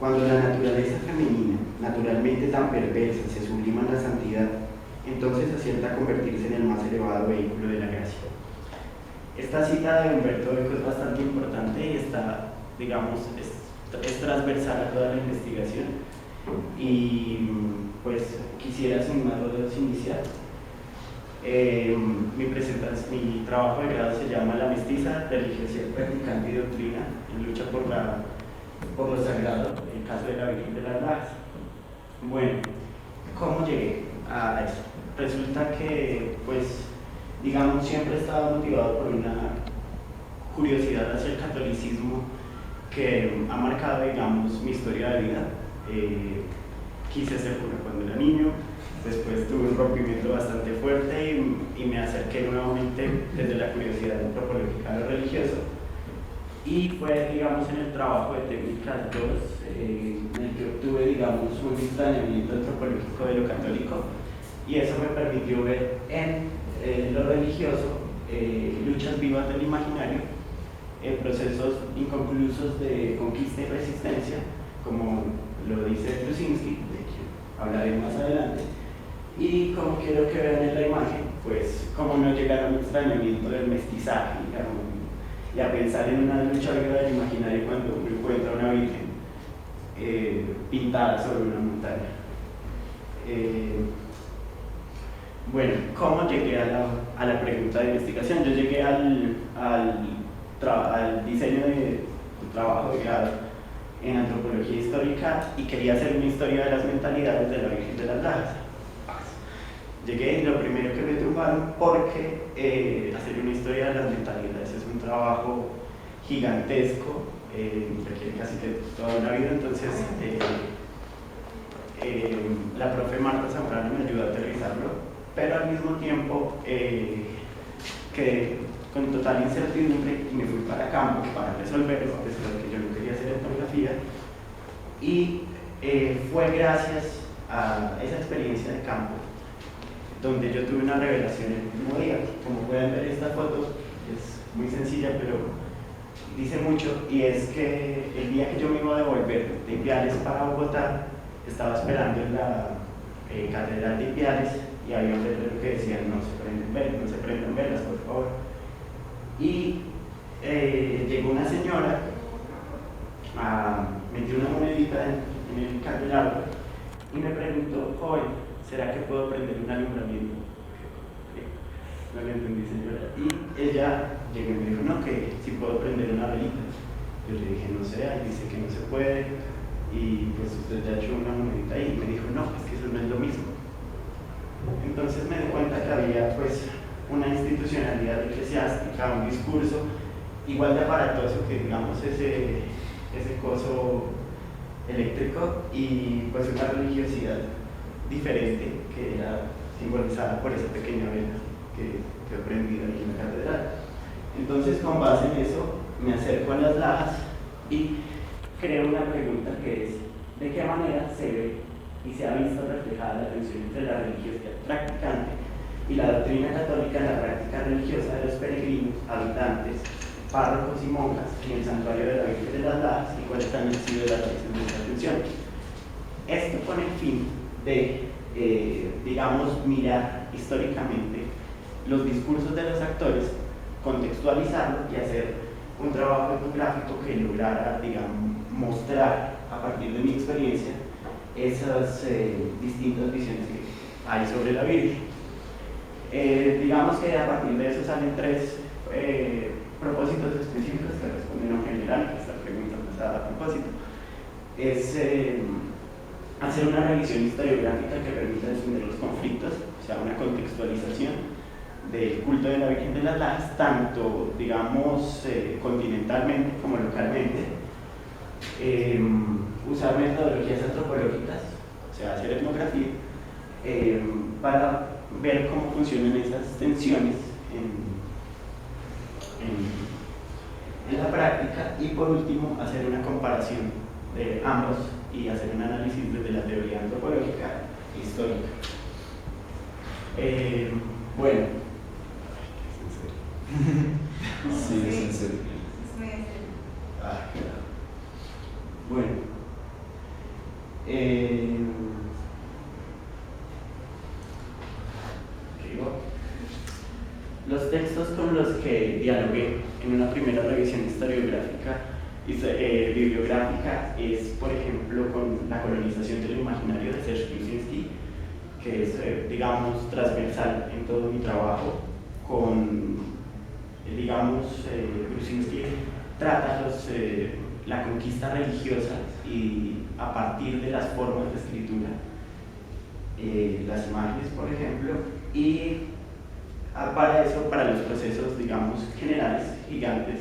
Cuando la naturaleza femenina, naturalmente tan perversa, se sublima en la santidad, entonces acierta a convertirse en el más elevado vehículo de la gracia. Esta cita de Humberto Eco es bastante importante y está, digamos, es transversal a toda la investigación. Y pues quisiera sin más rodeos iniciar. Mi trabajo de grado se llama La mestiza, religiosidad practicante y doctrina en lucha por lo sagrado, en el caso de la Virgen de las Lajas. Bueno, ¿cómo llegué a eso? Resulta que, pues, digamos, siempre he estado motivado por una curiosidad hacia el catolicismo que ha marcado, digamos, mi historia de vida. Quise ser cura cuando era niño, después tuve un rompimiento bastante fuerte y me acerqué nuevamente desde la curiosidad antropológica a lo religioso. Y fue, digamos, en el trabajo de técnicas 2 en el que obtuve, digamos, un extrañamiento antropológico de lo católico, y eso me permitió ver en lo religioso luchas vivas del imaginario, procesos inconclusos de conquista y resistencia, como lo dice Klusinski, de quien hablaré más adelante. Y como quiero que vean en la imagen, pues cómo no llegar a un extrañamiento del mestizaje y a pensar en una lucha viva del imaginario cuando uno encuentra una virgen pintada sobre una montaña. Bueno, ¿cómo llegué a la pregunta de investigación? Yo llegué al diseño de trabajo de grado en antropología histórica y quería hacer una historia de las mentalidades de la Virgen de las Lajas. Llegué y lo primero que me tumbaron porque hacer una historia de las mentalidades es un trabajo gigantesco, requiere casi que toda una vida. Entonces la profe Marta Zambrano me ayudó a aterrizarlo, pero al mismo tiempo quedé con total incertidumbre y me fui para campo para resolverlo, a pesar de que yo no quería hacer etnografía. Y fue gracias a esa experiencia de campo donde yo tuve una revelación el último día. Como pueden ver, esta foto es muy sencilla, pero dice mucho, y es que el día que yo me iba a devolver de Ipiales para Bogotá, estaba esperando en la Catedral de Ipiales y había un letrero que decía: no se prendan velas, por favor. Y llegó una señora, metió una monedita en el candelabro y me preguntó: joven, ¿será que puedo prender un alumbramiento? No le entendí, señora. Y ella llegó y me dijo: no, que si puedo prender una velita. Yo le dije: no sé, ahí dice que no se puede, y pues usted ya echó una monedita ahí. Y me dijo: no, es que eso no es lo mismo. Entonces me di cuenta que había pues una institucionalidad eclesiástica, un discurso igual de aparatoso que, digamos, ese coso eléctrico, y pues una religiosidad diferente que era simbolizada por esa pequeña vela que fue prendida aquí en la catedral. Entonces, con base en eso, me acerco a las lajas y creo una pregunta que es: ¿de qué manera se ve y se ha visto reflejada la tensión entre la religiosidad practicante y la doctrina católica en la práctica religiosa de los peregrinos, habitantes, párrocos y monjas en el santuario de la Virgen de las Lajas, y cuáles han sido las razones de esta tensión? Esto con el fin de, digamos, mirar históricamente los discursos de los actores, contextualizarlos y hacer un trabajo etnográfico que lograra, digamos, mostrar a partir de mi experiencia esas distintas visiones que hay sobre la Virgen. Digamos que a partir de eso salen tres propósitos específicos que responden a un general, a esta pregunta pasada a propósito. Es hacer una revisión historiográfica que permita entender los conflictos, o sea, una contextualización del culto de la Virgen de las Lajas, tanto, digamos, continentalmente como localmente. Usar metodologías antropológicas, o sea, hacer etnografía, para ver cómo funcionan esas tensiones en la práctica, y por último hacer una comparación de ambos y hacer un análisis desde la teoría antropológica histórica. Bueno, Sí, es en serio. bueno, los que dialogué en una primera revisión historiográfica y bibliográfica es, por ejemplo, con la colonización del imaginario de Serge Lusinski, que es, digamos, transversal en todo mi trabajo. Lusinski trata la conquista religiosa y a partir de las formas de escritura, las imágenes, por ejemplo, y para eso, para los procesos, digamos, generales, gigantes,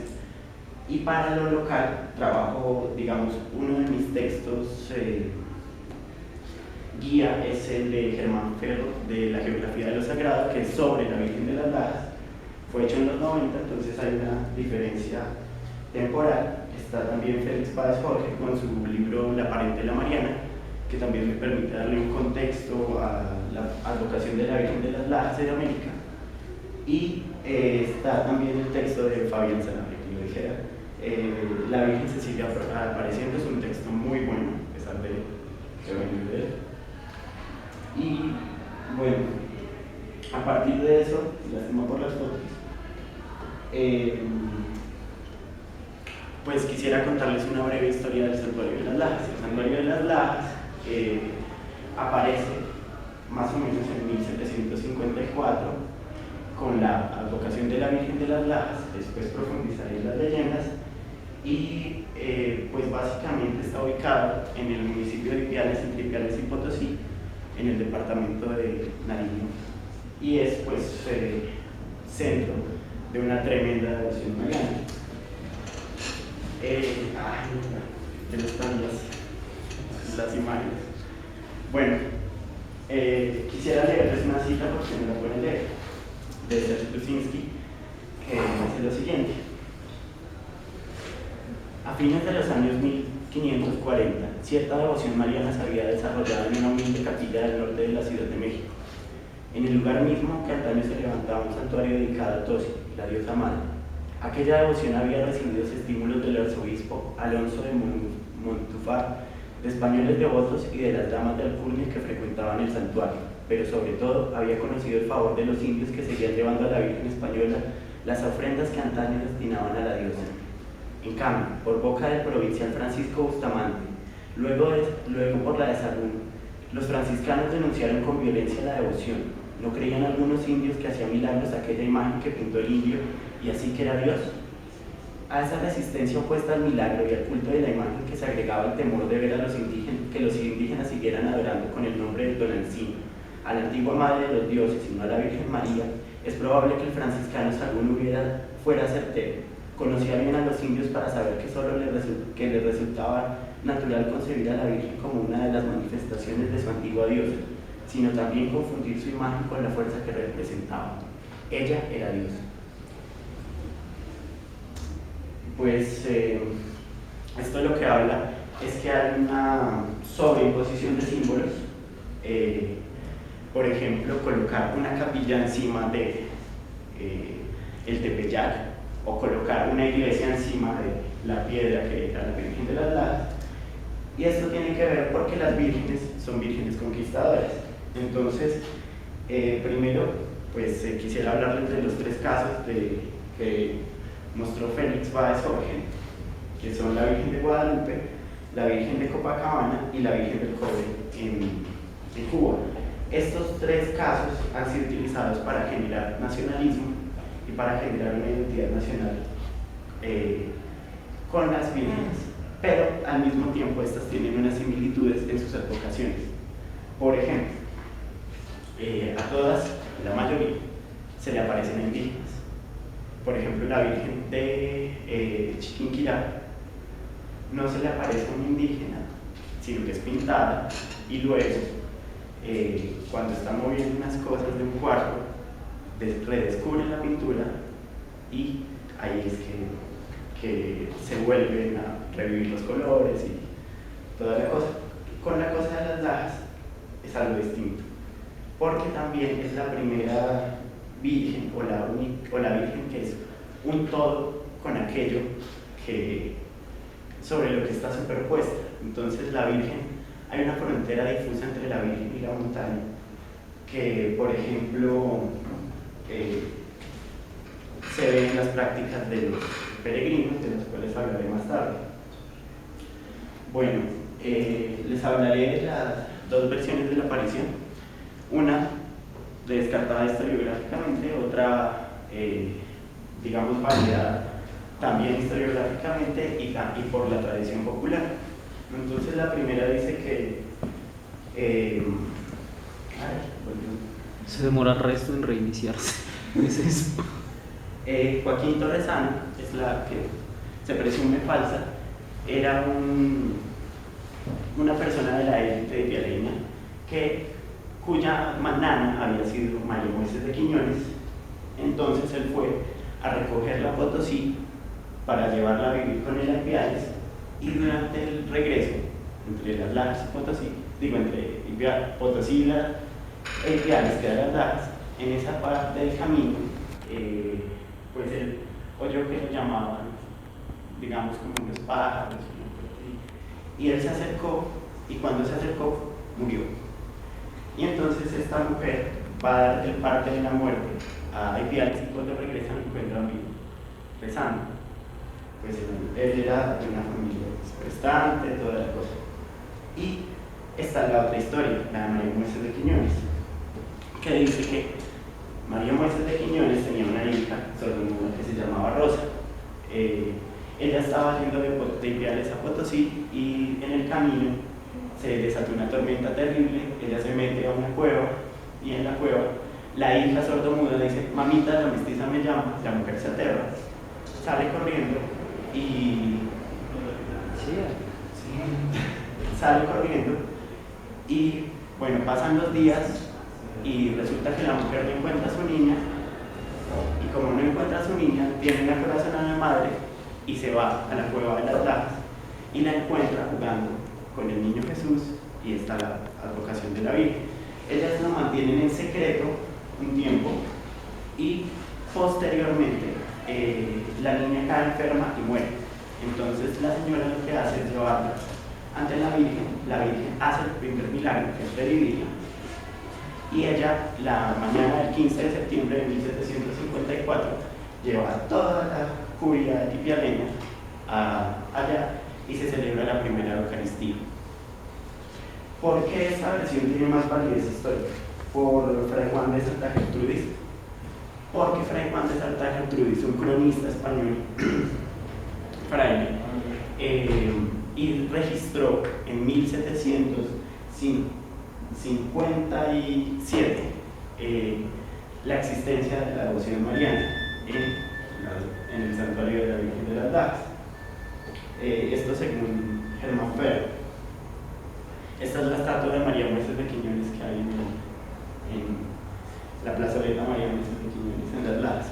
y para lo local, trabajo, digamos, uno de mis textos guía es el de Germán Ferro, de la geografía de lo sagrado, que es sobre la Virgen de las Lajas. Fue hecho en los 90, entonces hay una diferencia temporal. Está también Félix Páez Jorge con su libro La Parentela Mariana, que también me permite darle un contexto a la advocación de la Virgen de las Lajas de América. Y está también el texto de Fabián Sanabria, que lo dijera. La Virgen Cecilia apareciendo es un texto muy bueno, a pesar de que venir de él. Y bueno, a partir de eso, lástima por las fotos, pues quisiera contarles una breve historia del Santuario de las Lajas. El Santuario de las Lajas aparece más o menos en 1754 con la advocación de la Virgen de las Lajas. Después profundizaré en las leyendas y pues básicamente está ubicado en el municipio de Ipiales, entre Ipiales y Potosí, en el departamento de Nariño, y es pues centro de una tremenda devoción mariana. Están las imágenes. Bueno, quisiera leerles una cita porque me la pueden leer, de Serge Lusinski, que dice lo siguiente: a fines de los años 1540, cierta devoción mariana se había desarrollado en una humilde capilla del norte de la Ciudad de México, en el lugar mismo que antaño se levantaba un santuario dedicado a Tosi, la diosa madre. Aquella devoción había recibido los estímulos del arzobispo Alonso de Montúfar, de españoles devotos y de las damas de alcurnia que frecuentaban el santuario, pero sobre todo había conocido el favor de los indios que seguían llevando a la Virgen española las ofrendas que antaño destinaban a la diosa. En cambio, por boca del provincial Francisco Bustamante, luego por la de Sahagún, los franciscanos denunciaron con violencia la devoción. ¿No creían algunos indios que hacía milagros aquella imagen que pintó el indio y así que era Dios? A esa resistencia opuesta al milagro y al culto de la imagen que se agregaba el temor de ver a que los indígenas siguieran adorando con el nombre de Tonantzin a la antigua madre de los dioses y no a la Virgen María. Es probable que el franciscano Sahagún fuera certero. Conocía bien a los indios para saber que solo les resultaba natural concebir a la Virgen como una de las manifestaciones de su antigua diosa, sino también confundir su imagen con la fuerza que representaba. Ella era Dios. Pues esto lo que habla es que hay una sobreimposición de símbolos. Por ejemplo, colocar una capilla encima de el Tepeyac, o colocar una iglesia encima de la piedra que era la Virgen de las Lajas. Y esto tiene que ver porque las vírgenes son vírgenes conquistadoras. Entonces, primero, pues quisiera hablarles de los tres casos que mostró Félix Páez Jorge, que son la Virgen de Guadalupe, la Virgen de Copacabana y la Virgen del Cobre en Cuba. Estos tres casos han sido utilizados para generar nacionalismo y para generar una identidad nacional con las vírgenes, pero al mismo tiempo estas tienen unas similitudes en sus advocaciones. Por ejemplo, a todas, la mayoría, se le aparecen indígenas. Por ejemplo, la Virgen de Chiquinquirá no se le aparece a un indígena, sino que es pintada, y luego, cuando está moviendo unas cosas de un cuarto, redescubre la pintura y ahí es que se vuelven a revivir los colores y toda la cosa. Con la cosa de las lajas es algo distinto, porque también es la primera virgen o la virgen que es un todo con aquello sobre lo que está superpuesta. Entonces la virgen, hay una frontera difusa entre la virgen y la montaña que, por ejemplo, se ve en las prácticas de los peregrinos, de las cuales hablaré más tarde. Bueno, les hablaré de las dos versiones de la aparición. Una descartada historiográficamente, otra, digamos, validada también historiográficamente y por la tradición popular. Entonces la primera dice que se demora el resto en reiniciarse. Es eso. Joaquín Torresana, es la que se presume falsa, era una persona de la élite de Pialeña cuya nana había sido María Moisés de Quiñones. Entonces él fue a recogerla a Potosí para llevarla a vivir con él a Ipiales, y durante el regreso entre Las Lajas y Potosí, entre Potosí y Ipiales, que eran Las Lajas, en esa parte del camino, pues él oyó que lo llamaban, digamos, como unos pájaros, y él se acercó, y cuando se acercó, murió. Y entonces esta mujer va a dar el parte de la muerte a Ipiales, y cuando regresan lo encuentran vivo, rezando. Pues él era de una familia prestante, toda la cosa. Y está la otra historia, la de María Moisés de Quiñones, que dice que María Moisés de Quiñones tenía una hija sordomuda que se llamaba Rosa. Ella estaba yendo de Ipiales a Potosí, y en el camino se desató una tormenta terrible. Ella se mete a una cueva, y en la cueva la hija sordomuda dice: mamita, la mestiza me llama. La mujer se aterra, sale corriendo sale corriendo, y bueno, pasan los días y resulta que la mujer no encuentra a su niña, y como no encuentra a su niña, tiene una corazonada de madre y se va a la cueva de Las Lajas y la encuentra jugando con el niño Jesús, y está la advocación de la Virgen. Ellas lo mantienen en secreto un tiempo, y posteriormente la niña cae enferma y muere. Entonces la señora lo que hace es llevarla ante la Virgen hace el primer milagro, que es revivirla, y ella, la mañana del 15 de septiembre de 1754, lleva a toda la curia ipialeña allá, y se celebra la primera Eucaristía. ¿Por qué esta versión tiene más validez histórica? Por Fray Juan de Santa Gertrudis. Porque Fray Juan de Santa Gertrudis, un cronista español, fraile, y registró en 1757 la existencia de la devoción mariana en el santuario de la Virgen de Las Lajas. Esto según Germán Ferro. Esta es la estatua de María Moisés de Quiñones que hay en la plazoleta María Moisés de Quiñones en Las Lajas.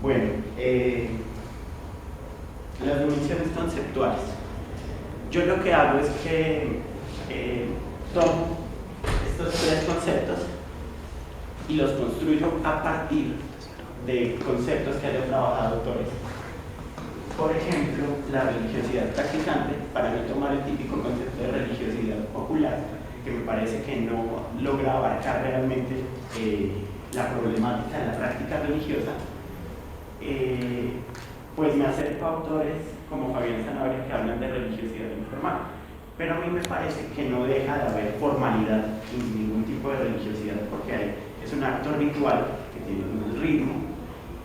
Bueno, las dimensiones conceptuales. Yo lo que hago es que tomo estos tres conceptos y los construyo a partir de conceptos que hayan trabajado autores. Por ejemplo, la religiosidad practicante, para mí tomar el típico concepto de religiosidad popular, que me parece que no logra abarcar realmente la problemática de la práctica religiosa, pues me acerco a autores como Fabián Sanabria, que hablan de religiosidad informal. Pero a mí me parece que no deja de haber formalidad en ningún tipo de religiosidad, porque es un acto ritual que tiene un ritmo.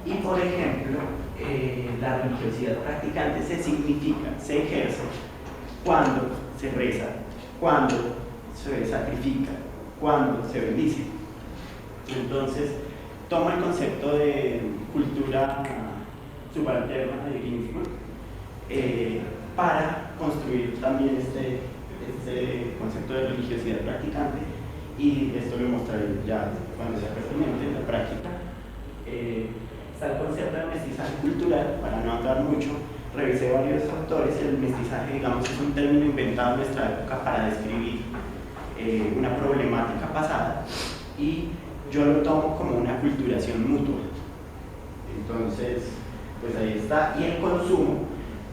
Y por ejemplo, la religiosidad practicante se significa, se ejerce cuando se reza, cuando se sacrifica, cuando se bendice. Entonces, tomo el concepto de cultura subalterna de Ginsburg para construir también este concepto de religiosidad practicante, y esto lo mostraré ya cuando sea pertinente en la práctica. Está el concepto de mestizaje cultural. Para no andar mucho, revisé varios autores. El mestizaje, digamos, es un término inventado en nuestra época para describir una problemática pasada, y yo lo tomo como una culturación mutua. Entonces, pues ahí está. Y el consumo,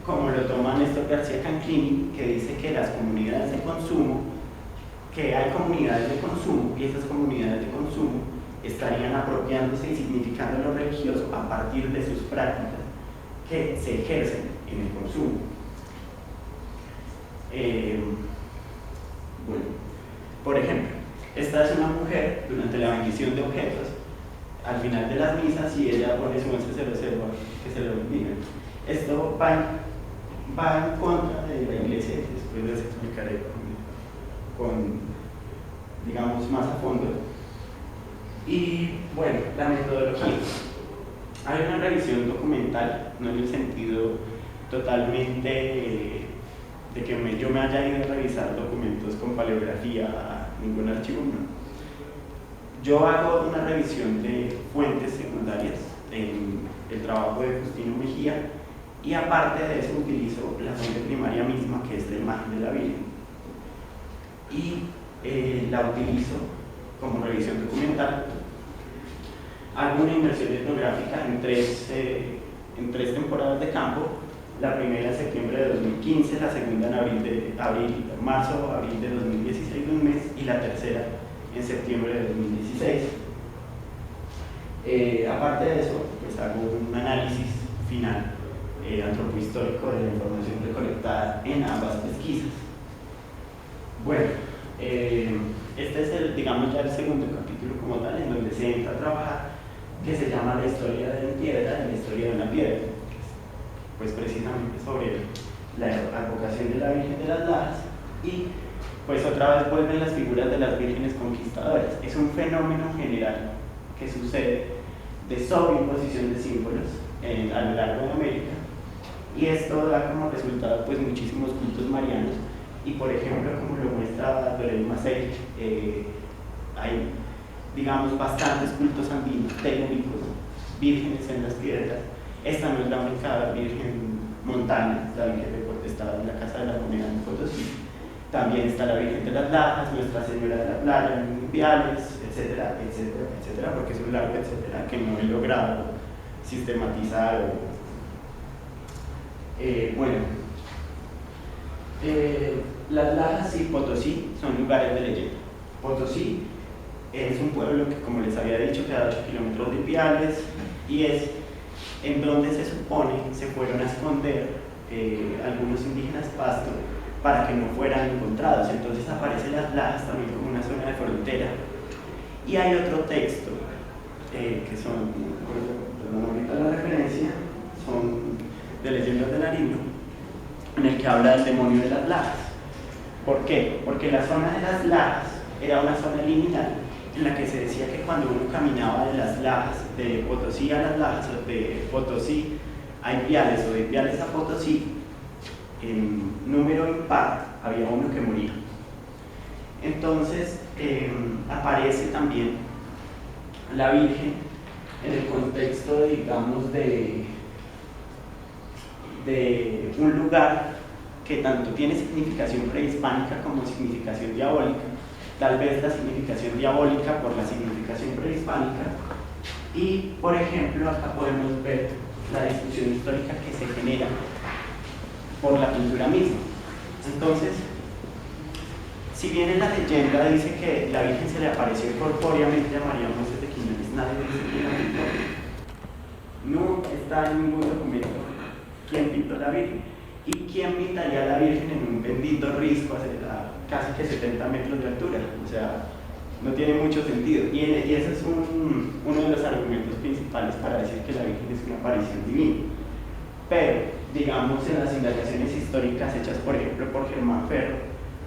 como lo toma Néstor García Canclini, que dice que las comunidades de consumo, que hay comunidades de consumo, y esas comunidades de consumo estarían apropiándose y significando lo religioso a partir de sus prácticas que se ejercen en el consumo. Bueno, por ejemplo, esta es una mujer durante la bendición de objetos, al final de las misas, y ella pone su 1100 que se lo bendiga. Esto va en contra de la iglesia, después les explicaré digamos, más a fondo. Y bueno, la metodología. Hay una revisión documental, no en el sentido totalmente de que yo me haya ido a revisar documentos con paleografía a ningún archivo, no. Yo hago una revisión de fuentes secundarias en el trabajo de Justino Mejía, y aparte de eso utilizo la fuente primaria misma, que es la imagen de la Virgen, y la utilizo como revisión documental. Hago una inversión etnográfica en tres temporadas de campo, la primera en septiembre de 2015, la segunda en marzo-abril de 2016, un mes, y la tercera en septiembre de 2016. Aparte de eso, pues hago un análisis final antropohistórico de la información recolectada en ambas pesquisas. Bueno, este es digamos ya el segundo capítulo como tal, en donde se entra a trabajar, que se llama la historia de la piedra y la historia de una piedra, pues precisamente sobre la advocación de la Virgen de las Lajas, y pues otra vez vuelven las figuras de las vírgenes conquistadoras. Es un fenómeno general que sucede de sobreimposición de símbolos a lo largo de América, y esto da como resultado pues muchísimos cultos marianos. Y por ejemplo, como lo muestra Doreen Massey, hay, digamos, bastantes cultos andinos, telúricos, vírgenes en las piedras. Esta no es la única virgen montana, la Virgen de Potestad en la Casa de la Moneda en Potosí. También está la Virgen de las Lajas, Nuestra Señora de la Playa, en Viales, etcétera, etcétera, etcétera, porque es un largo etcétera que no he logrado sistematizar. Bueno. Las Lajas y Potosí son lugares de leyenda. Potosí es un pueblo que, como les había dicho, queda a 8 kilómetros de Ipiales, y es en donde se supone se fueron a esconder algunos indígenas pasto para que no fueran encontrados. Entonces aparecen las Lajas también como una zona de frontera. Y hay otro texto que son, perdón, ahorita la referencia, son de Leyendas de Nariño, en el que habla del demonio de las Lajas. ¿Por qué? Porque la zona de las Lajas era una zona liminal en la que se decía que cuando uno caminaba de las Lajas, de Potosí a las Lajas, o de Potosí a Ipiales, o de Ipiales a Potosí, en número impar había uno que moría. Entonces aparece también la Virgen en el contexto, digamos, de un lugar que tanto tiene significación prehispánica como significación diabólica. Tal vez la significación diabólica por la significación prehispánica. Y, por ejemplo, acá podemos ver la discusión histórica que se genera por la pintura misma. Entonces, si bien en la leyenda dice que la Virgen se le apareció corpóreamente a María Moisés de Quiñones, nadie dice quién la pintó. No está en ningún documento quién pintó la Virgen. ¿Y quién pintaría a la Virgen en un bendito risco a casi que 70 metros de altura? O sea, no tiene mucho sentido. Y ese es uno de los argumentos principales para decir que la Virgen es una aparición divina. Pero, digamos, en las indagaciones históricas hechas, por ejemplo, por Germán Ferro,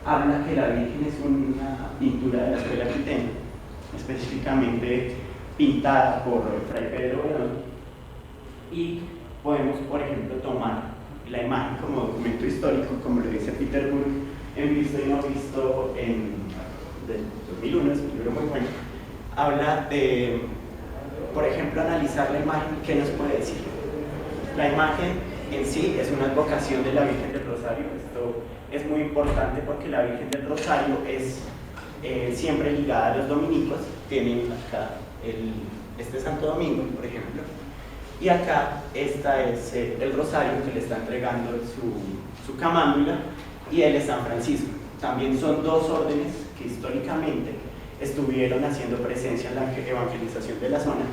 habla que la Virgen es una pintura de la escuela quiteña, específicamente pintada por Fray Pedro Verón, y podemos, por ejemplo, tomar la imagen como documento histórico, como lo dice Peter Burke en Visto y No Visto del 2001, es un libro muy bueno. Habla de, por ejemplo, analizar la imagen. ¿Qué nos puede decir? La imagen en sí es una advocación de la Virgen del Rosario. Esto es muy importante porque la Virgen del Rosario es siempre ligada a los dominicos. Tienen acá este Santo Domingo, por ejemplo, y acá esta es el rosario que le está entregando su camándula, y él es San Francisco. También son dos órdenes que históricamente estuvieron haciendo presencia en la evangelización de la zona.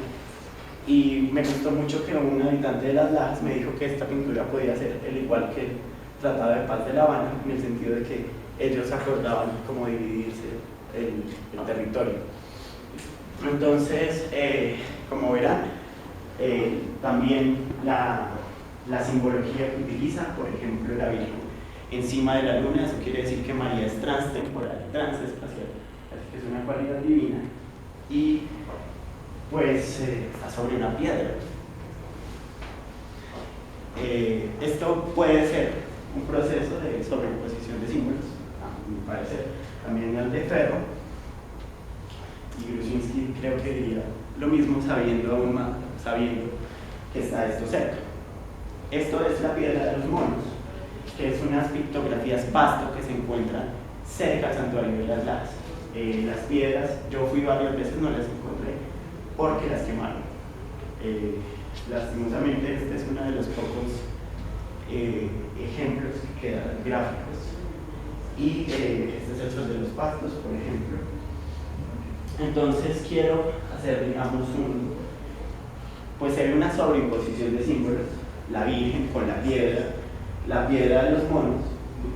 Y me gustó mucho que un habitante de Las Lajas me dijo que esta pintura podía ser el igual que el Tratado de Paz de La Habana, en el sentido de que ellos acordaban cómo dividirse el territorio. Entonces, como verán, también la simbología que utiliza, por ejemplo, la Virgen encima de la luna, eso quiere decir que María es transtemporal, transespacial, así que es una cualidad divina, y pues está sobre una piedra. Esto puede ser un proceso de sobreimposición de símbolos, a mi parecer, también el de Ferro, y Gruzinski creo que diría lo mismo sabiendo aún más, sabiendo que está esto cerca. Esto es la piedra de los monos, que es unas pictografías pasto que se encuentran cerca del santuario de Las Lajas. Las piedras, yo fui varias veces, no las encontré porque las quemaron. Lastimosamente, este es uno de los pocos ejemplos que quedan gráficos. Y este es el sol de los pastos, por ejemplo. Entonces quiero hacer, digamos, pues hay una sobreimposición de símbolos, la Virgen con la piedra de los monos,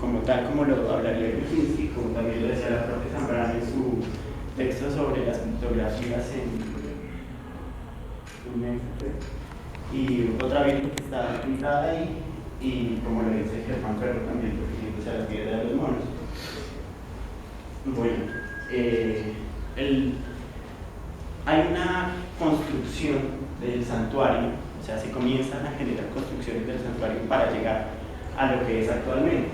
como tal como lo hablaría Gruzinski, como también lo decía la profe Zambrano en su texto sobre las pictografías y otra Virgen que está pintada ahí, y como lo dice Germán Ferro también, refiriéndose a la piedra de los monos. Bueno, hay una construcción del santuario, o sea, se comienzan a generar construcciones del santuario para llegar a lo que es actualmente.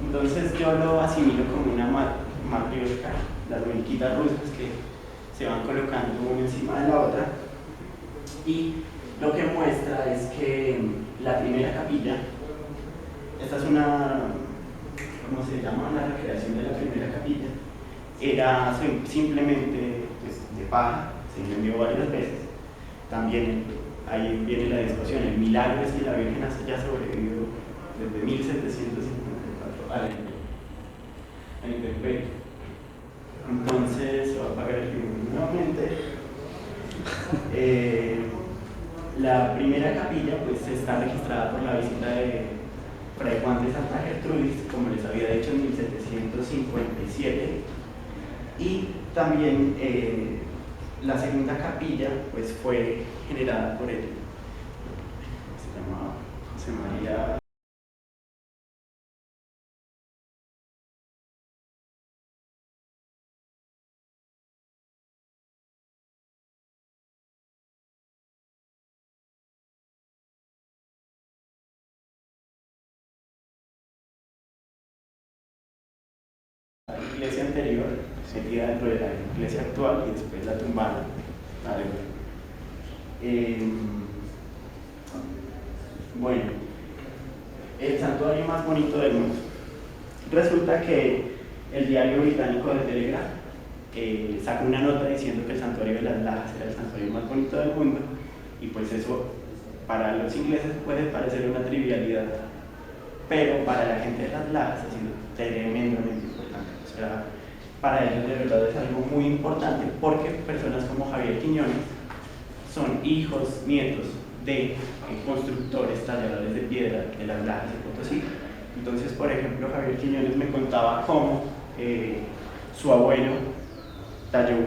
Entonces yo lo asimilo como una matrioshka, las muñequitas rusas que se van colocando una encima de la otra, y lo que muestra es que la primera capilla, esta es una, ¿cómo se llama? La recreación de la primera capilla, era simplemente pues, de paja, se envió varias veces. También ahí viene la discusión, el milagro es que la Virgen haya sobrevivido desde 1754 a la intemperie. Entonces se va a apagar el libro nuevamente. La primera capilla pues está registrada por la visita de Fray Juan de Santa Gertrudis, como les había dicho, en 1757, y también la segunda capilla pues fue generada por él, se llamaba José María iglesia anterior, metida dentro de la iglesia actual, y después la tumbaron. Bueno, el santuario más bonito del mundo. Resulta que el diario británico de Telegraph sacó una nota diciendo que el santuario de Las Lajas era el santuario más bonito del mundo, y pues eso para los ingleses puede parecer una trivialidad, pero para la gente de Las Lajas ha sido tremendamente importante. O sea, para ellos de verdad es algo muy importante, porque personas como Javier Quiñones son hijos, nietos de constructores, talladores de piedra de Las Lajas de Potosí. Entonces, por ejemplo, Javier Quiñones me contaba cómo su abuelo talló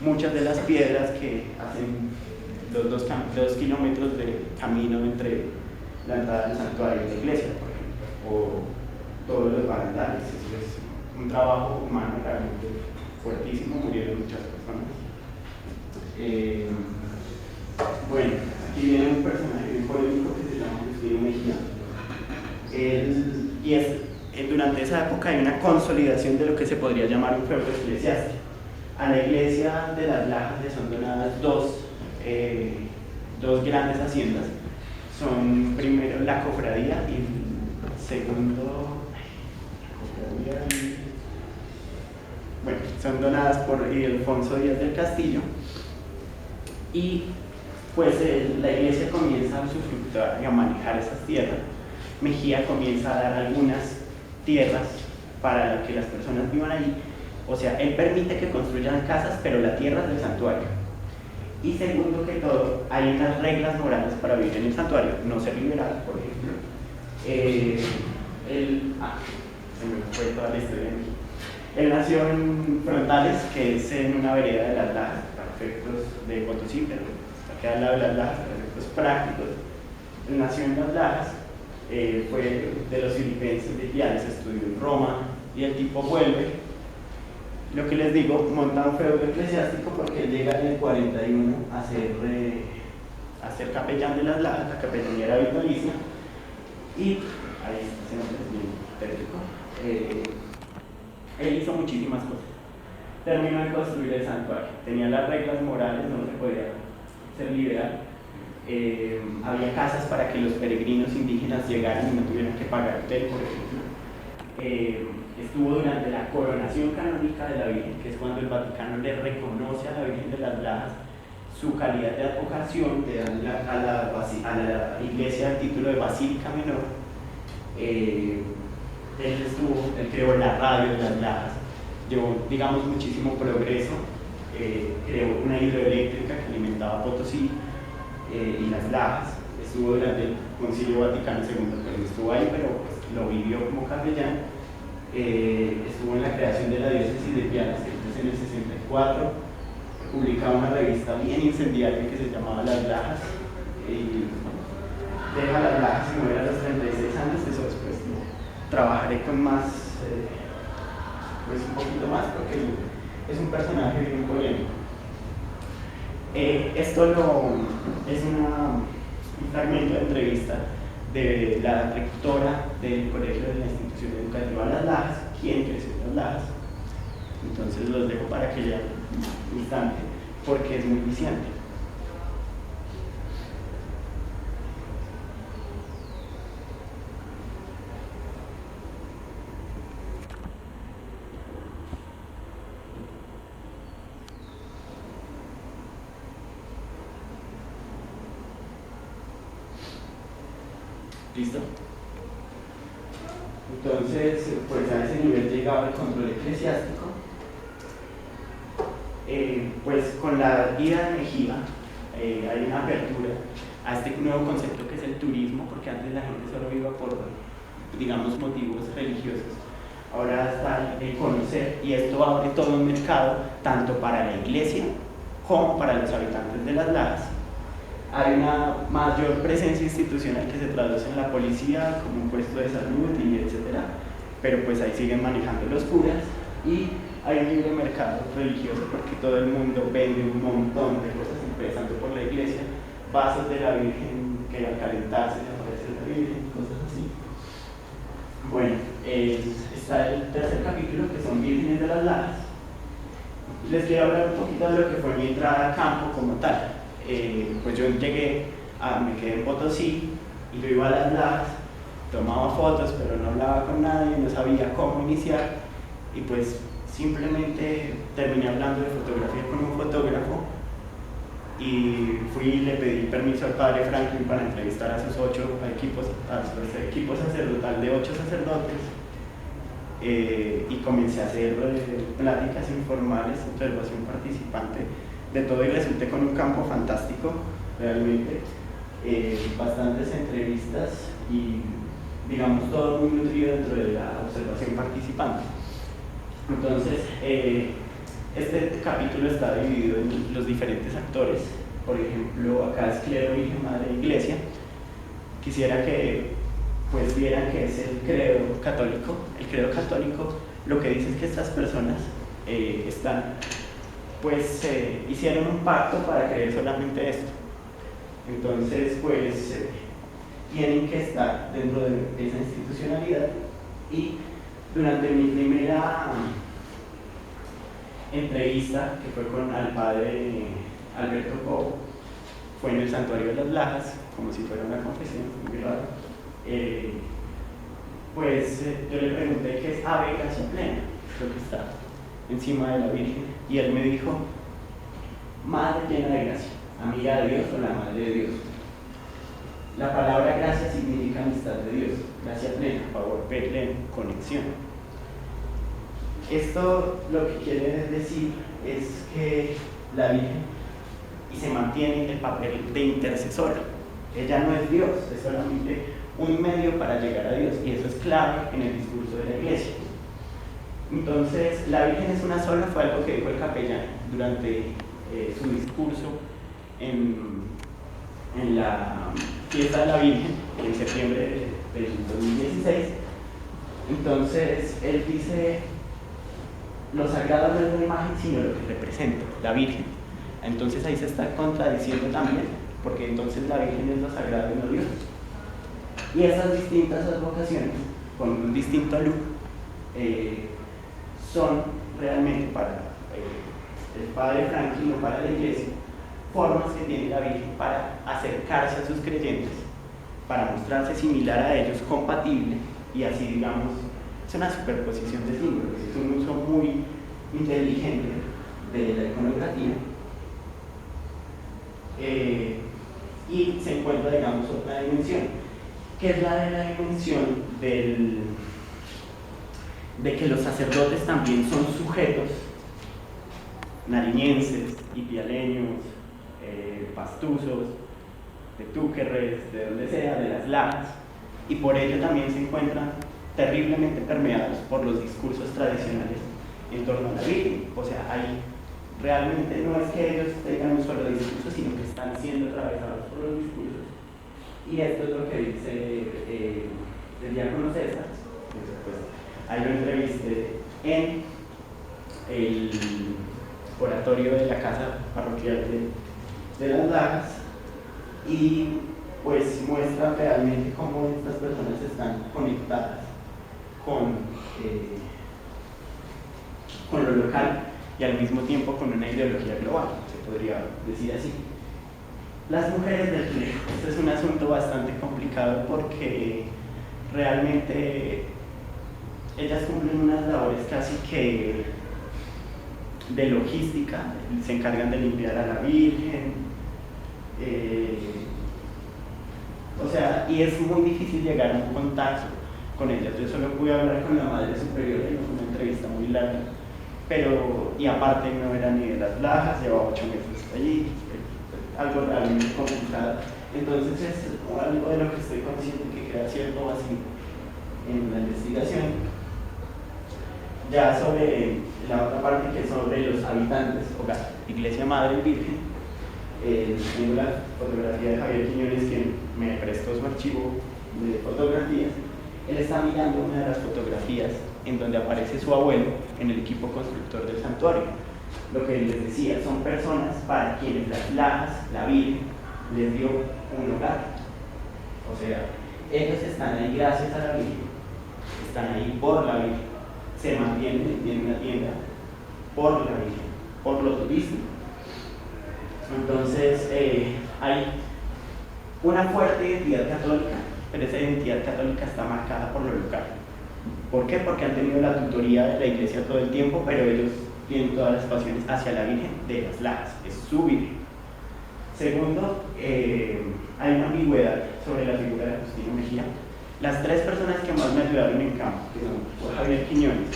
muchas de las piedras que hacen los 2 kilómetros de camino entre la entrada del santuario y la iglesia, por ejemplo, o todos los barandales. Eso es un trabajo humano realmente fuertísimo, murieron muchas personas. Bueno, aquí viene un personaje muy polémico que se llama Justino Mejía. Durante esa época hay una consolidación de lo que se podría llamar un feudo eclesiástico. A la iglesia de Las Lajas le son donadas dos grandes haciendas. Son primero la cofradía y segundo, bueno, son donadas por Ildefonso Díaz del Castillo, y pues la iglesia comienza a usufructuar y a manejar esas tierras. Mejía comienza a dar algunas tierras para que las personas vivan allí, O sea, él permite que construyan casas, pero la tierra es del santuario. Y segundo que todo, hay unas reglas morales para vivir en el santuario, no ser liberal, por ejemplo. Se me fue toda la historia aquí. Él nació en Frontales, que es en una vereda de Las Lajas, para efectos de Potosí, pero queda al lado de Las Lajas, para efectos prácticos. Él nació en Las Lajas, fue de los filipenses de Ipiales, estudió en Roma, y el tipo vuelve. Lo que les digo, monta un feudo eclesiástico porque él llega en el 41 a ser capellán de Las Lajas, la capellanía era vitalicia, y ahí está, ese nombre es bien técnico. Él hizo muchísimas cosas. Terminó de construir el santuario, tenía las reglas morales, no se podía ser liberal. Había casas para que los peregrinos indígenas llegaran y no tuvieran que pagar hotel, por ejemplo. Estuvo durante la coronación canónica de la Virgen, que es cuando el Vaticano le reconoce a la Virgen de las Lajas su calidad de advocación, le dan a la iglesia el título de Basílica Menor. Él creó la radio de Las Lajas, llevó, digamos, muchísimo progreso, creó una hidroeléctrica que alimentaba Potosí y Las Lajas. Estuvo durante el Concilio Vaticano II, pero no estuvo ahí, pero pues, lo vivió como capellán. Estuvo en la creación de la diócesis de Ipiales, entonces en el 64 publicaba una revista bien incendiaria que se llamaba Las Lajas, y deja Las Lajas y muere a los 36 años. Eso después trabajaré con más, pues un poquito más, porque es un personaje bien polémico. Esto es un fragmento de entrevista de la rectora del colegio de la institución educativa Las Lajas, quien creció en Las Lajas. Entonces los dejo para que lean un instante, porque es muy viciante. ¿Listo? Entonces, pues a ese nivel llegaba el control eclesiástico. Pues con la ida de Mejía hay una apertura a este nuevo concepto que es el turismo, porque antes la gente solo iba por, digamos, motivos religiosos. Ahora está el conocer, y esto abre todo un mercado, tanto para la iglesia como para los habitantes de Las Lajas. Hay una mayor presencia institucional que se traduce en la policía, como un puesto de salud y etcétera, pero pues ahí siguen manejando los curas, y hay un libre mercado religioso porque todo el mundo vende un montón de cosas, empezando por la iglesia, vasos de la Virgen que al calentarse se aparece la Virgen, cosas así. Bueno, está el tercer capítulo, que son Vírgenes de Las Lajas. Les quiero hablar un poquito de lo que fue mi entrada a campo como tal. Pues yo me quedé en Potosí y yo iba a Las Lajas, tomaba fotos, pero no hablaba con nadie, no sabía cómo iniciar, y pues simplemente terminé hablando de fotografía con un fotógrafo, y fui y le pedí permiso al padre Franklin para entrevistar a sus su equipo sacerdotal de 8 sacerdotes, y comencé a hacer pláticas informales, observación participante de todo, y resulté con un campo fantástico, realmente, bastantes entrevistas y, digamos, todo muy nutrido dentro de la observación participante. Entonces, este capítulo está dividido en los diferentes actores. Por ejemplo, acá es clero, virgen, madre, iglesia. Quisiera que pues vieran que es el credo católico. El credo católico lo que dice es que estas personas hicieron un pacto para creer solamente esto. Entonces, pues tienen que estar dentro de esa institucionalidad. Y durante mi primera entrevista, que fue con el padre Alberto Cobo, fue en el santuario de Las Lajas, como si fuera una confesión, muy raro. Yo le pregunté qué es Ave Gracia Plena, lo que está encima de la Virgen, y él me dijo: Madre llena de gracia, amiga de Dios o la Madre de Dios. La palabra gracia significa amistad de Dios, gracia plena, favor pleno, conexión. Esto lo que quiere decir es que la Virgen y se mantiene en el papel de intercesora. Ella no es Dios, es solamente un medio para llegar a Dios, y eso es clave en el discurso de la Iglesia. Entonces, la Virgen es una sola, fue algo que dijo el capellán durante su discurso en la fiesta de la Virgen, en septiembre del 2016. Entonces, él dice, lo sagrado no es la imagen, sino lo que representa, la Virgen. Entonces ahí se está contradiciendo también, porque entonces la Virgen es lo sagrado y no Dios. Y esas distintas advocaciones, con un distinto look, son realmente para el padre Franklin o para la Iglesia, formas que tiene la Virgen para acercarse a sus creyentes, para mostrarse similar a ellos, compatible, y así, digamos, es una superposición de símbolos, es un uso muy inteligente de la iconografía. Y se encuentra, digamos, otra dimensión, que es la de la dimensión de que los sacerdotes también son sujetos nariñenses, ipialeños, pastusos, de Túquerres, de donde sea, de las Lajas, y por ello también se encuentran terriblemente permeados por los discursos tradicionales en torno a la Virgen. O sea, ahí realmente no es que ellos tengan un solo discurso, sino que están siendo atravesados por los discursos. Y esto es lo que dice el diácono César. Pues, ahí lo entrevisté en el oratorio de la casa parroquial de las Lajas, y pues muestra realmente cómo estas personas están conectadas con lo local y al mismo tiempo con una ideología global, se podría decir así. Las mujeres del clero, este es un asunto bastante complicado porque realmente ellas cumplen unas labores casi que de logística, se encargan de limpiar a la Virgen, o sea, y es muy difícil llegar a un contacto con ellas. Yo solo pude hablar con la madre superiora y fue una entrevista muy larga, pero, y aparte no era ni de las Lajas, llevaba 8 meses allí, algo realmente complicado. Entonces es algo de lo que estoy consciente que queda cierto vacío en la investigación. Ya sobre la otra parte, que es sobre los habitantes, o la Iglesia Madre Virgen, tengo la fotografía de Javier Quiñones, que me prestó su archivo de fotografías. Él está mirando una de las fotografías en donde aparece su abuelo en el equipo constructor del santuario. Lo que les decía, son personas para quienes las Lajas, la Virgen, les dio un hogar. O sea, ellos están ahí gracias a la Virgen, están ahí por la Virgen, se mantienen, tienen una tienda por la Virgen, por lo turístico. Entonces, hay una fuerte identidad católica, pero esa identidad católica está marcada por lo local. ¿Por qué? Porque han tenido la tutoría de la Iglesia todo el tiempo, pero ellos tienen todas las pasiones hacia la Virgen de las Lajas, es su Virgen. Segundo, hay una ambigüedad sobre la figura de Justino Mejía. Las 3 personas que más me ayudaron en campo, que son Javier Quiñones,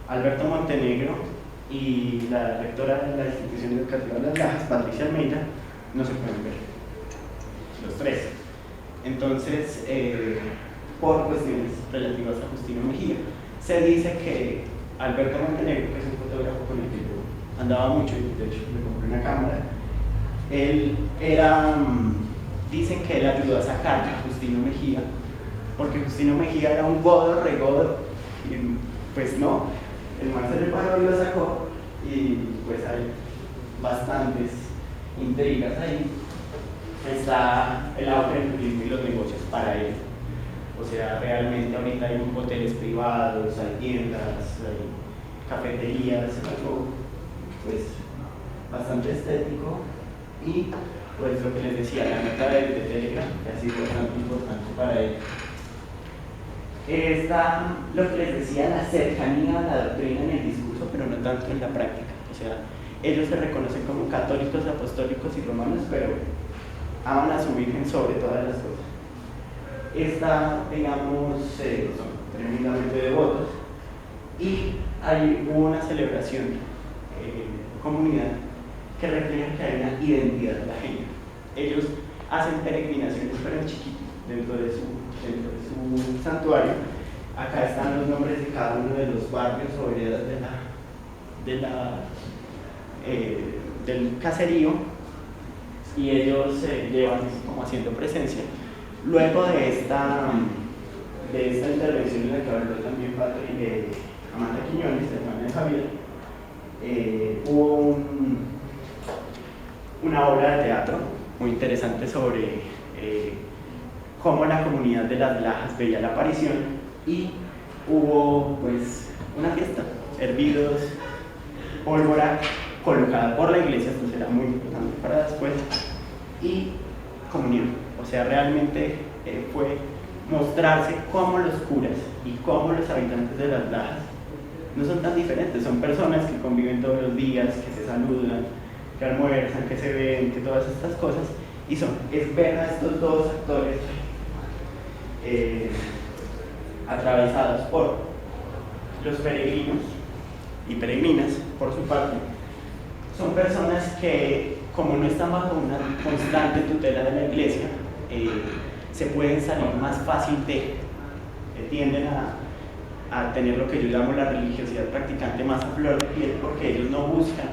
Alberto Montenegro y la rectora de la institución educativa de las Lajas, Patricia Almeida, no se pueden ver, los 3. Entonces, por cuestiones relativas a Justino Mejía, se dice que Alberto Montenegro, que es un fotógrafo con el que yo andaba mucho, y de hecho me compré una cámara, él era, dicen que él ayudó a sacar a Justino Mejía, porque Justino Mejía era un godo, regodo, y pues no, el man se le paró y lo sacó, y pues hay bastantes intrigas ahí. Está el auge del turismo y los negocios para él. O sea, realmente ahorita hay hoteles privados, hay tiendas, hay cafeterías, algo pues bastante estético. Y pues lo que les decía, la nota de Telegram, que ha sido bastante importante para él. Está lo que les decía, la cercanía a la doctrina en el discurso, pero no tanto en la práctica. O sea, ellos se reconocen como católicos, apostólicos y romanos, pero aman a su Virgen sobre todas las cosas. digamos, son tremendamente devotos y hubo una celebración comunidad que refleja que hay una identidad de la gente. Ellos hacen peregrinaciones, pero en chiquito, dentro de su santuario. Acá están los nombres de cada uno de los barrios o veredas del caserío, y ellos llevan como haciendo presencia. Luego de esta intervención en la que habló también Amanda Quiñones, hermana de Javier, hubo una obra de teatro muy interesante sobre cómo la comunidad de Las Lajas veía la aparición, y hubo pues una fiesta, hervidos, pólvora colocada por la iglesia, esto será muy importante para después, y comunión. O sea, realmente fue mostrarse cómo los curas y cómo los habitantes de Las Lajas no son tan diferentes, son personas que conviven todos los días, que se saludan, que almuerzan, que se ven, que todas estas cosas, y es ver a estos dos actores atravesados por los peregrinos y peregrinas, por su parte. Son personas que, como no están bajo una constante tutela de la iglesia, se pueden salir más fácil tienden a tener lo que yo llamo la religiosidad practicante más a flor de piel, porque ellos no buscan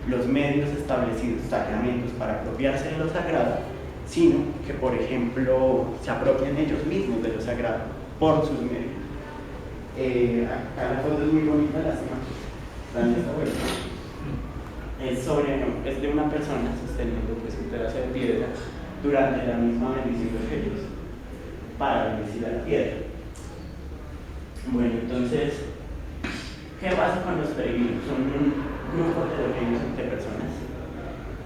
los medios establecidos, sacramentos, para apropiarse de lo sagrado, sino que, por ejemplo, se apropian ellos mismos de lo sagrado por sus medios. Acá la foto es muy bonita, lástima, es de una persona sosteniendo pues un pedazo de piedra durante la misma bendición de ellos para bendecir a la piedra. Bueno, entonces, ¿qué pasa con los peregrinos? Son un grupo heterogéneo de personas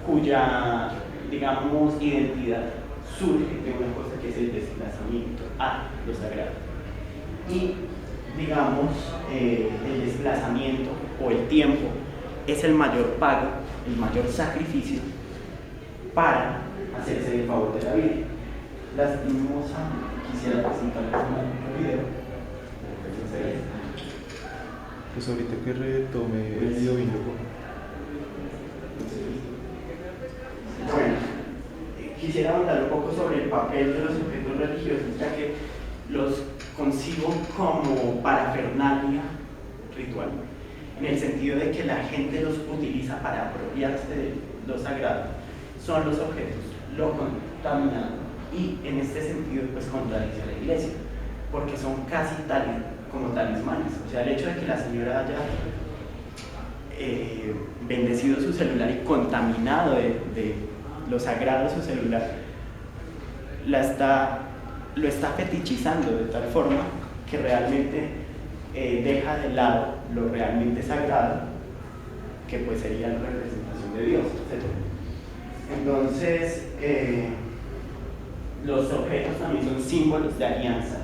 cuya, digamos, identidad surge de una cosa que es el desplazamiento a lo sagrado. Y, digamos, el desplazamiento o el tiempo es el mayor pago, el mayor sacrificio para hacerse el favor de la vida. Lastimosa, quisiera presentarles un video. Pues ahorita que retome el video y luego. Bueno, quisiera hablar un poco sobre el papel de los objetos religiosos, ya que los concibo como parafernalia ritual, en el sentido de que la gente los utiliza para apropiarse de lo sagrado. Son los objetos, lo contaminado, y en este sentido pues contradice a la iglesia, porque son casi como talismanes. O sea, el hecho de que la señora haya bendecido su celular y contaminado de lo sagrado su celular, lo está fetichizando de tal forma que realmente deja de lado lo realmente sagrado, que pues sería la representación de Dios, etc. Entonces, los objetos también son símbolos de alianza.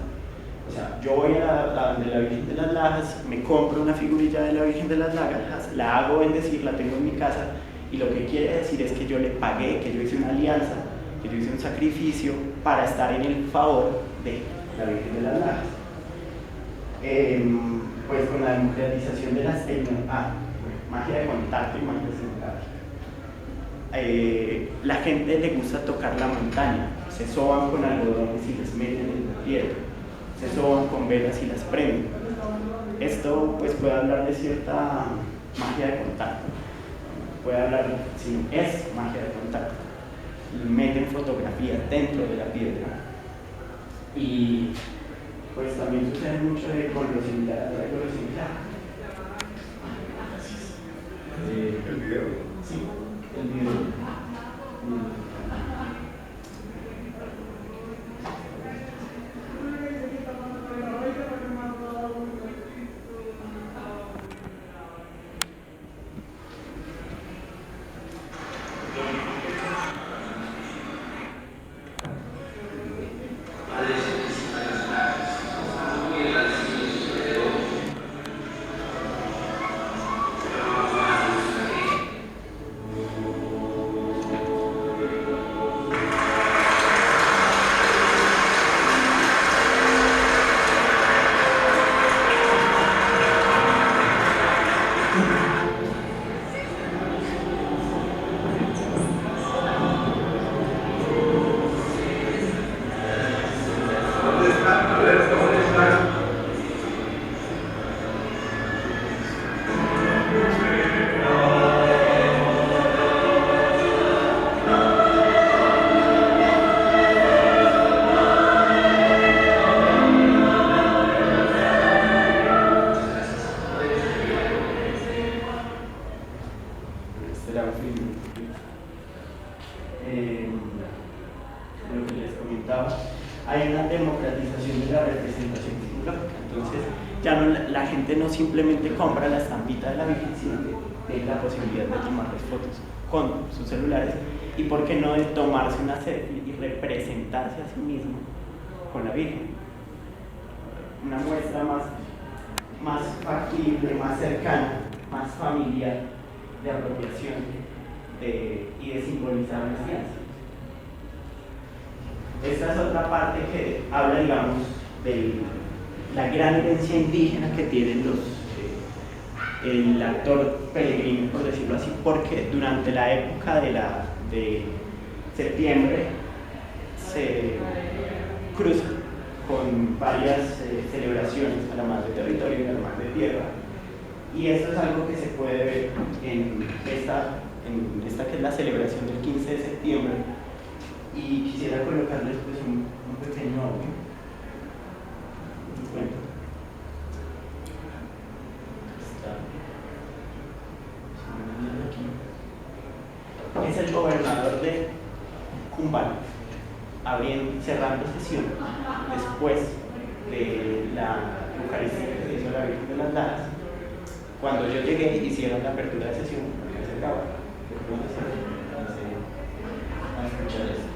O sea, yo voy a donde la Virgen de las Lajas, me compro una figurilla de la Virgen de las Lajas, la hago bendecir, la tengo en mi casa, y lo que quiere decir es que yo le pagué, que yo hice una alianza, que yo hice un sacrificio para estar en el favor de la Virgen de las Lajas. Pues con la democratización de las tecnologías, magia de contacto y magia simbólica, la gente le gusta tocar la montaña, se soban con algodones y les meten en la piedra, se soban con velas y las prenden. Esto pues puede hablar de cierta magia de contacto, puede hablar, si es magia de contacto. Meten fotografías dentro de la piedra, y pues también sucede mucho con lo similar. El video. Sí, el video. comentaba, hay una democratización de la representación tecnológica. Entonces, ya no, la gente no simplemente compra la estampita de la Virgen, sino que tiene la posibilidad de tomarles fotos con sus celulares y, por qué no, de tomarse una selfie y representarse a sí mismo con la Virgen. Una muestra más factible, más cercana, más familiar de apropiación y de simbolizar la ciencia. Esta es otra parte que habla, digamos, de la gran herencia indígena que tienen el actor Pellegrini, por decirlo así, porque durante la época de septiembre se cruza con varias celebraciones a la madre territorio y a la madre tierra, y esto es algo que se puede ver en esta que es la celebración del 15 de septiembre, y quisiera colocarles pues un pequeño audio. Bueno, aquí. Es el gobernador de Cumbal cerrando sesión después de la Eucaristía que se hizo la Virgen de las Lajas. Cuando yo llegué, hicieron la apertura de sesión, porque se acaba. A escuchar esto.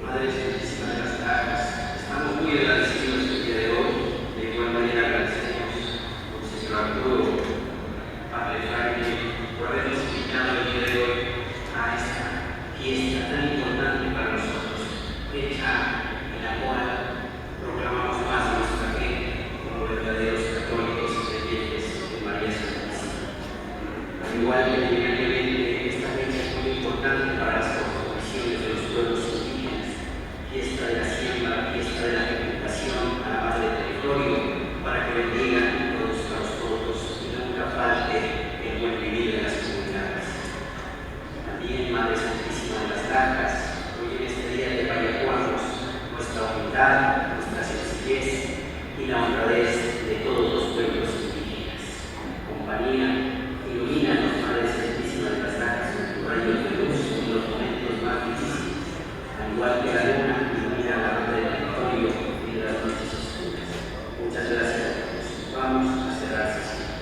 Madre Santísima de las Lajas, estamos muy agradecidos el día de hoy. De igual manera agradecemos al Señor Arturo, Padre Jaime, por habernos invitado el día de hoy a esta fiesta tan importante para nosotros, fecha en la cual proclamamos más nuestra fe como verdaderos católicos y creyentes de María Santísima. Al igual que evidentemente esta fecha es muy importante para las cosmovisiones de los pueblos indígenas, fiesta de la siembra, fiesta de la fecundación a la madre territorio, para que bendigan y produzcan todos y nunca falte el buen vivir de las comunidades. También, Madre Santísima de las Lajas, hoy en este día te payacuamos nuestra humildad, nuestra sencillez y la honradez de todos los pueblos indígenas. Compañía, ilumínanos, Madre Santísima de las Lajas, con tu rayo de luz en los momentos más difíciles, al igual que la luna ilumina la red del territorio y de las noches oscuras. Muchas gracias. Vamos a cerrar sesión.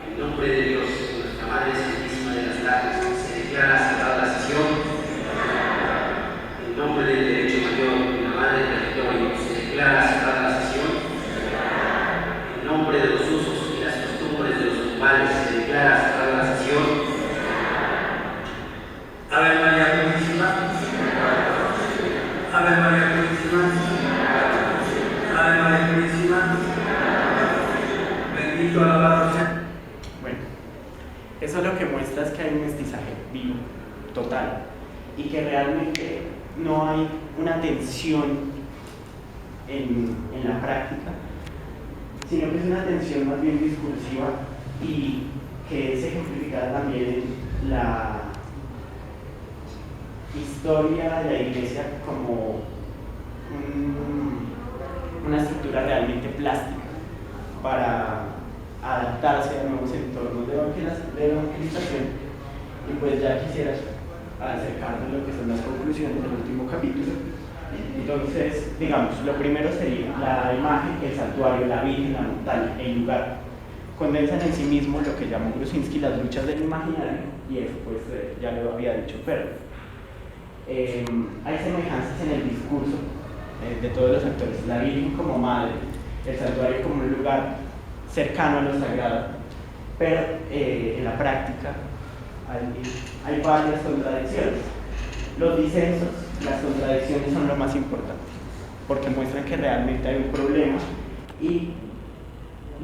En nombre de Dios, nuestra Madre Santísima de las Lajas, se declara cerrada la sesión. En nombre del derecho mayor de la Madre del Territorio, se declara cerrada la sesión. En nombre de los usos y las costumbres de los cumbales, se declara cerrada la sesión. Ave María Purísima. Ave María Purísima. Ave María Purísima. Bendito, alabado sea. Bueno, eso lo que muestra es que hay un mestizaje vivo, total, y que realmente no hay una tensión en la práctica, sino que es una tensión más bien discursiva y que es ejemplificada también en la historia de la Iglesia como una estructura realmente plástica para adaptarse a nuevos entornos de evangelización. Y pues ya quisiera acercarnos a lo que son las conclusiones del último capítulo. Entonces, digamos, lo primero sería la imagen, el santuario, la Virgen, la montaña, el lugar. Condensan en sí mismo lo que llamó Grusinski las luchas del imaginario, y eso pues ya lo había dicho Ferro. Hay semejanzas en el discurso de todos los actores. La Virgen como madre, el santuario como un lugar cercano a lo sagrado, pero en la práctica hay varias contradicciones. Los disensos, las contradicciones son lo más importante, porque muestran que realmente hay un problema, y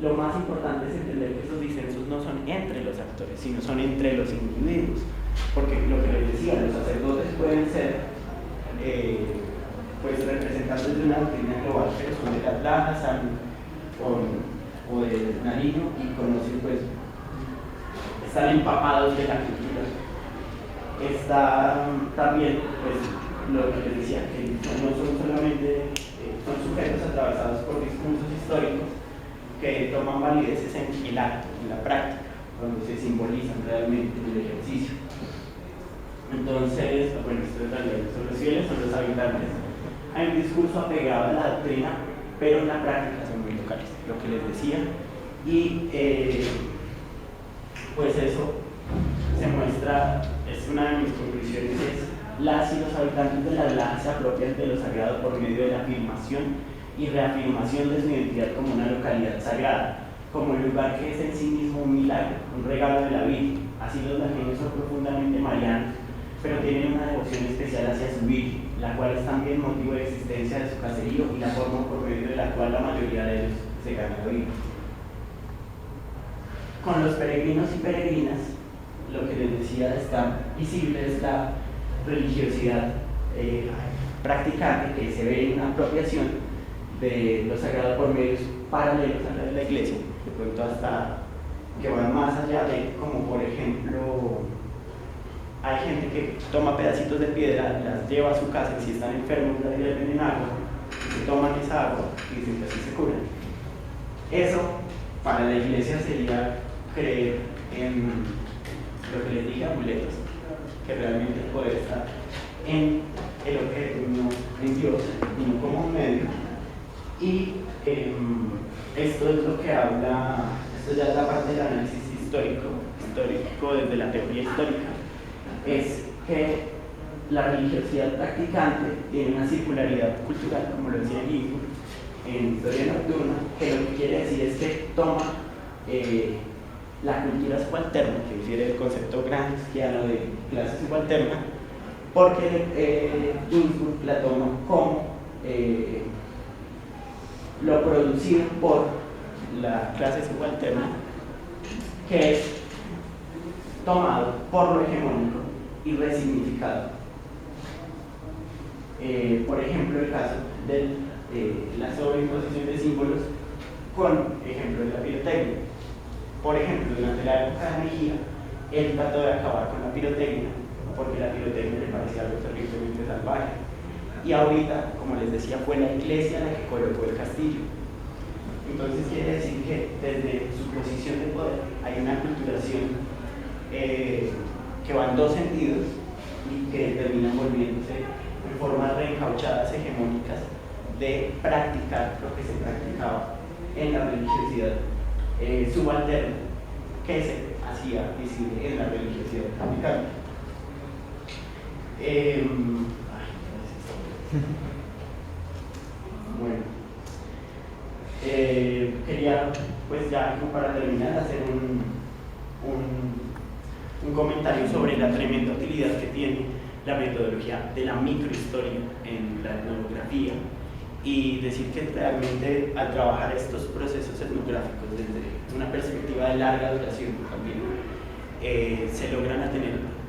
lo más importante es entender que esos disensos no son entre los actores, sino son entre los individuos, porque lo que les decía, los sacerdotes pueden ser pues representantes de una doctrina global, pero son de las Lajas o de Nariño, y conocen, pues, están empapados de la cultura. Está también, pues, lo que les decía, que no son solamente son sujetos atravesados por discursos históricos que toman valideces en el acto, en la práctica, donde se simbolizan realmente en el ejercicio. Entonces, bueno, esto es la ley, son los fieles, son los habitantes. Hay un discurso apegado a la doctrina, pero en la práctica son muy locales, lo que les decía. Y pues eso se muestra, es una de mis conclusiones, es las y los habitantes de las lajas se apropian de lo sagrado por medio de la afirmación y reafirmación de su identidad como una localidad sagrada, como el lugar que es en sí mismo un milagro, un regalo de la Virgen. Así los lajeños son profundamente marianos, pero tienen una devoción especial hacia su Virgen, la cual es también motivo de existencia de su caserío y la forma por medio de la cual la mayoría de ellos se gana la vida. Con los peregrinos y peregrinas, lo que les decía está visible es la religiosidad practicante que se ve en una apropiación de lo sagrado por medios paralelos a la de la iglesia, de pronto hasta que van más allá de, como por ejemplo, hay gente que toma pedacitos de piedra, las lleva a su casa y si están enfermos las hierven en agua, y se toman esa agua y dicen que así se curan. Eso para la iglesia sería creer en lo que les dije, amuletos, que realmente el poder está en el objeto, no en Dios, no como un medio. Y esto es lo que habla, esto ya es la parte del análisis histórico desde la teoría histórica, es que la religiosidad practicante tiene una circularidad cultural, como lo decía Ginsburg en Historia Nocturna, que lo que quiere decir es que toma la cultura subalterna, que difiere del concepto gramsciano de clase subalterna, porque Ginsburg la toma como lo producido por la clase subalterna, que es tomado por lo hegemónico y resignificado. Por ejemplo, el caso de la sobreimposición de símbolos con ejemplo de la pirotecnia. Por ejemplo, durante la época de Mejía, él trató de acabar con la pirotecnia, porque la pirotecnia le parecía algo terriblemente salvaje. Y ahorita, como les decía, fue la iglesia la que colocó el castillo. Entonces quiere decir que desde su posición de poder hay una culturación que va en dos sentidos y que terminan volviéndose en formas reencauchadas hegemónicas de practicar lo que se practicaba en la religiosidad subalterna, que se hacía visible en la religiosidad practicante. Bueno, quería, pues ya como para terminar, hacer un comentario sobre la tremenda utilidad que tiene la metodología de la microhistoria en la etnografía y decir que realmente al trabajar estos procesos etnográficos desde una perspectiva de larga duración también se logran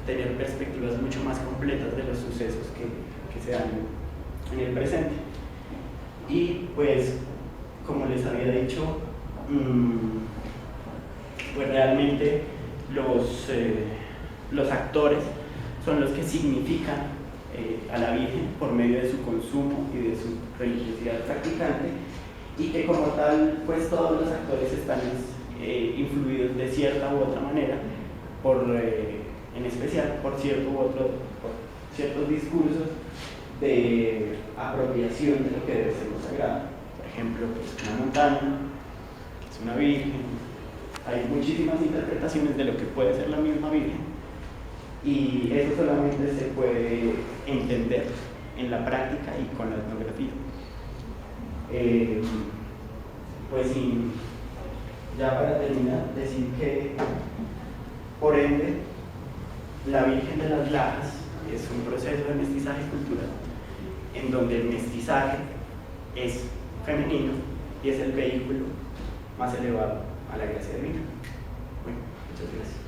tener perspectivas mucho más completas de los sucesos que se dan en el presente. Y pues, como les había dicho, pues realmente los actores son los que significan a la Virgen por medio de su consumo y de su religiosidad practicante, y que como tal, pues todos los actores están influidos de cierta u otra manera, en especial por ciertos discursos de apropiación de lo que debe ser lo sagrado. Por ejemplo, pues una montaña, es una virgen. Hay muchísimas interpretaciones de lo que puede ser la misma Virgen, y eso solamente se puede entender en la práctica y con la etnografía. Pues sí, ya para terminar, decir que por ende la Virgen de las Lajas es un proceso de mestizaje cultural en donde el mestizaje es femenino y es el vehículo más elevado a la gracia divina. Bueno, muchas gracias.